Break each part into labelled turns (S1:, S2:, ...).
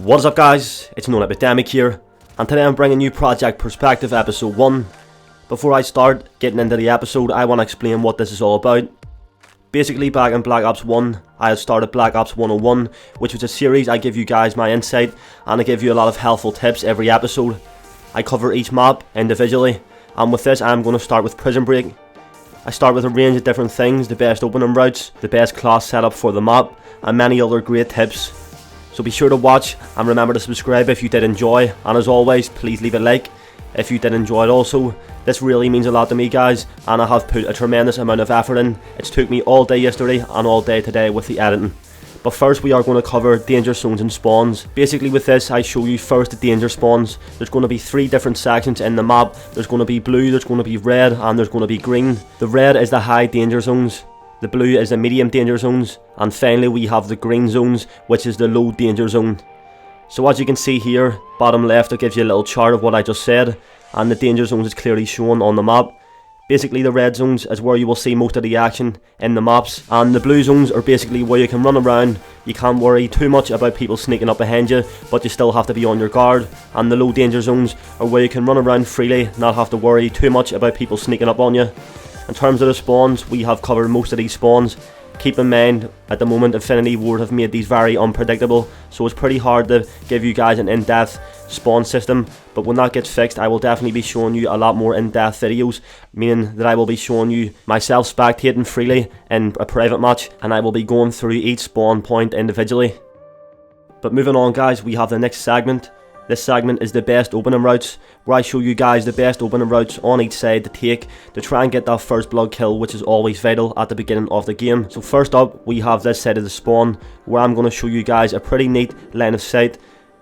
S1: What is up guys, it's Known Epidemic here, and today I'm bringing you Project Perspective episode 1. Before I start getting into the episode, I want to explain what this is all about. Basically, back in Black Ops 1, I had started Black Ops 101, which was a series I give you guys my insight, and I give you a lot of helpful tips every episode. I cover each map individually, and with this I'm going to start with Prison Break. I start with a range of different things, the best opening routes, the best class setup for the map, and many other great tips. So be sure to watch and remember to subscribe if you did enjoy, and as always please leave a like if you did enjoy it also. This really means a lot to me guys, and I have put a tremendous amount of effort in. It's took me all day yesterday and all day today with the editing. But first we are going to cover danger zones and spawns. Basically with this I show you first the danger spawns. There's going to be 3 different sections in the map. There's going to be blue, there's going to be red, and there's going to be green. The red is the high danger zones, the blue is the medium danger zones, and finally we have the green zones, which is the low danger zone. So as you can see here, bottom left, it gives you a little chart of what I just said, and the danger zones is clearly shown on the map. Basically the red zones is where you will see most of the action in the maps, and the blue zones are basically where you can run around. You can't worry too much about people sneaking up behind you, but you still have to be on your guard. And the low danger zones are where you can run around freely, not have to worry too much about people sneaking up on you. In terms of the spawns, we have covered most of these spawns. Keep in mind, at the moment Infinity Ward have made these very unpredictable, so it's pretty hard to give you guys an in-depth spawn system, but when that gets fixed I will definitely be showing you a lot more in-depth videos, meaning that I will be showing you myself spectating freely in a private match, and I will be going through each spawn point individually. But moving on guys, we have the next segment. This segment is the best opening routes, where I show you guys the best opening routes on each side to take to try and get that first blood kill, which is always vital at the beginning of the game. So first up we have this side of the spawn, where I'm going to show you guys a pretty neat line of sight.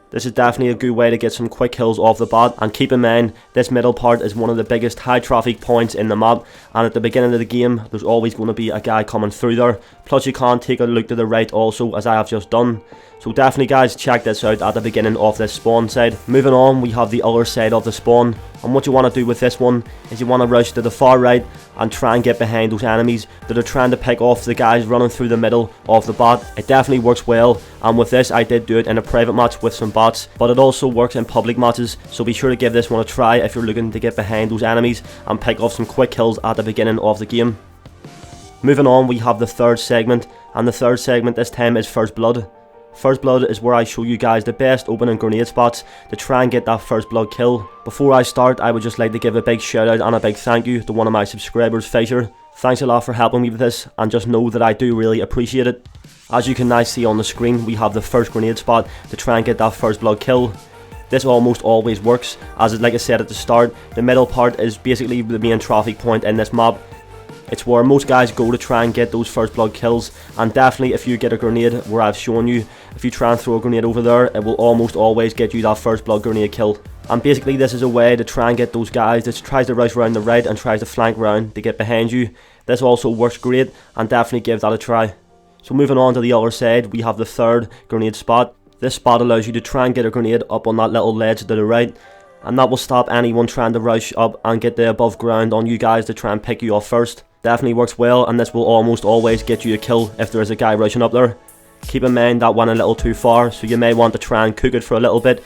S1: This is definitely a good way to get some quick kills off the bat, and keep in mind this middle part is one of the biggest high traffic points in the map, and at the beginning of the game there's always going to be a guy coming through there. Plus you can take a look to the right also, as I have just done. So definitely guys, check this out at the beginning of this spawn side. Moving on, we have the other side of the spawn, and what you want to do with this one is you want to rush to the far right and try and get behind those enemies that are trying to pick off the guys running through the middle of the bot. It definitely works well, and with this I did do it in a private match with some bots, but it also works in public matches, so be sure to give this one a try if you're looking to get behind those enemies and pick off some quick kills at the beginning of the game. Moving on, we have the third segment, and the third segment this time is First Blood. First Blood is where I show you guys the best opening grenade spots to try and get that first blood kill. Before I start, I would just like to give a big shout out and a big thank you to one of my subscribers, Fisher. Thanks a lot for helping me with this, and just know that I do really appreciate it. As you can now see on the screen, we have the first grenade spot to try and get that first blood kill. This almost always works, as like I said at the start, the middle part is basically the main traffic point in this map. It's where most guys go to try and get those first blood kills, and definitely if you get a grenade where I've shown you, if you try and throw a grenade over there, it will almost always get you that first blood grenade kill. And basically this is a way to try and get those guys that tries to rush around the right and tries to flank round to get behind you. This also works great, and definitely give that a try. So moving on to the other side, we have the third grenade spot. This spot allows you to try and get a grenade up on that little ledge to the right, and that will stop anyone trying to rush up and get the above ground on you guys to try and pick you off first. Definitely works well, and this will almost always get you a kill if there is a guy rushing up there. Keep in mind that went a little too far, so you may want to try and cook it for a little bit.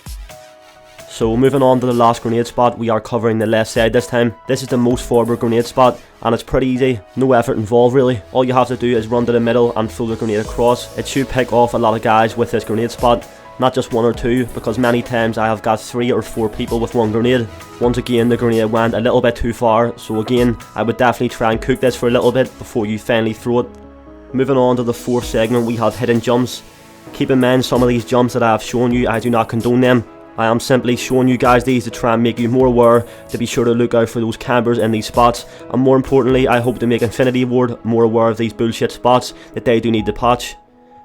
S1: So moving on to the last grenade spot, we are covering the left side this time. This is the most forward grenade spot, and it's pretty easy, no effort involved really. All you have to do is run to the middle and throw the grenade across. It should pick off a lot of guys with this grenade spot. Not just 1 or 2, because many times I have got 3 or 4 people with one grenade. Once again the grenade went a little bit too far, so again I would definitely try and cook this for a little bit before you finally throw it. Moving on to the fourth segment, we have hidden jumps. Keep in mind some of these jumps that I have shown you, I do not condone them. I am simply showing you guys these to try and make you more aware to be sure to look out for those campers in these spots, and more importantly I hope to make Infinity Ward more aware of these bullshit spots that they do need to patch.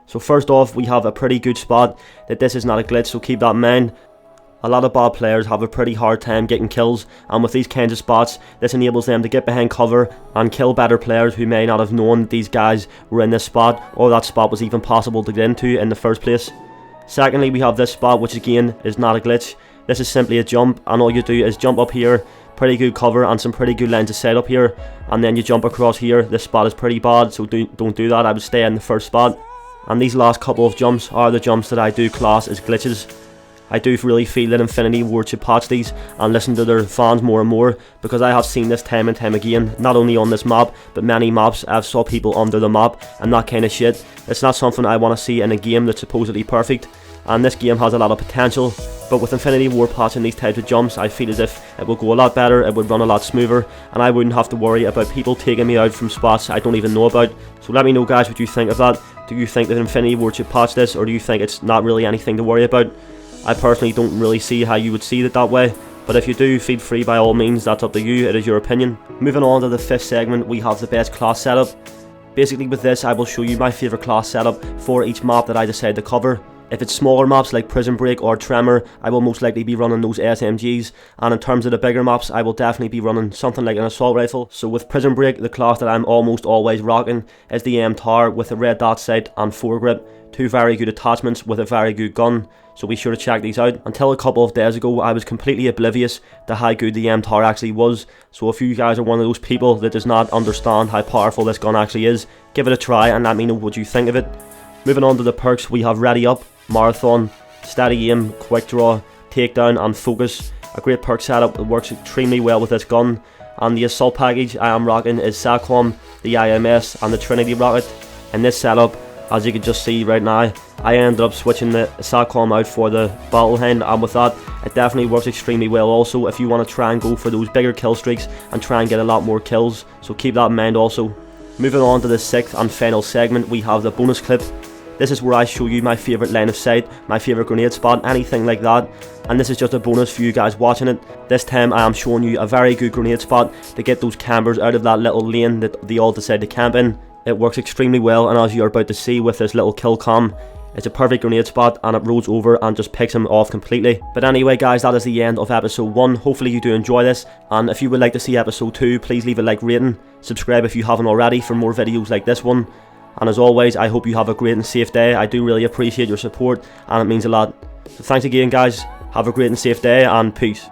S1: So first off, we have a pretty good spot that this is not a glitch, so keep that in mind. A lot of bad players have a pretty hard time getting kills, and with these kinds of spots, this enables them to get behind cover and kill better players who may not have known that these guys were in this spot, or that spot was even possible to get into in the first place. Secondly, we have this spot, which again is not a glitch. This is simply a jump, and all you do is jump up here, pretty good cover and some pretty good lines of sight up here, and then you jump across here. This spot is pretty bad, so don't do that. I would stay in the first spot. And these last couple of jumps are the jumps that I do class as glitches. I do really feel that Infinity Ward should patch these and listen to their fans more and more, because I have seen this time and time again, not only on this map but many maps. I've saw people under the map and that kind of shit. It's not something I want to see in a game that's supposedly perfect, and this game has a lot of potential, but with Infinity Ward patching these types of jumps, I feel as if it would go a lot better, it would run a lot smoother, and I wouldn't have to worry about people taking me out from spots I don't even know about. So let me know guys what you think of that. Do you think that Infinity Ward should patch this, or do you think it's not really anything to worry about? I personally don't really see how you would see it that way, but if you do, feel free by all means, that's up to you, it is your opinion. Moving on to the 5th segment, we have the best class setup. Basically with this, I will show you my favourite class setup for each map that I decide to cover. If it's smaller maps like Prison Break or Tremor, I will most likely be running those SMGs, and in terms of the bigger maps, I will definitely be running something like an assault rifle. So with Prison Break, the class that I'm almost always rocking is the M Tower with a red dot sight and foregrip, 2 very good attachments with a very good gun, so be sure to check these out. Until a couple of days ago, I was completely oblivious to how good the M Tower actually was, so if you guys are one of those people that does not understand how powerful this gun actually is, give it a try and let me know what you think of it. Moving on to the perks, we have Ready Up, Marathon, Steady Aim, Quick Draw, Takedown and Focus. A great perk setup that works extremely well with this gun. And the assault package I am rocking is SACOM, the IMS and the Trinity rocket. In this setup, as you can just see right now, I ended up switching the SACOM out for the Battle Hound, and with that, it definitely works extremely well also if you want to try and go for those bigger kill streaks and try and get a lot more kills, so keep that in mind also. Moving on to the 6th and final segment, we have the bonus clip. This is where I show you my favourite line of sight, my favourite grenade spot, anything like that, and this is just a bonus for you guys watching it. This time I am showing you a very good grenade spot to get those campers out of that little lane that they all decide to camp in. It works extremely well, and as you're about to see with this little kill cam, it's a perfect grenade spot and it rolls over and just picks him off completely. But anyway guys, that is the end of episode 1. Hopefully you do enjoy this, and if you would like to see episode 2, please leave a like rating, subscribe if you haven't already for more videos like this one. And as always, I hope you have a great and safe day. I do really appreciate your support and it means a lot. So thanks again guys, have a great and safe day and peace.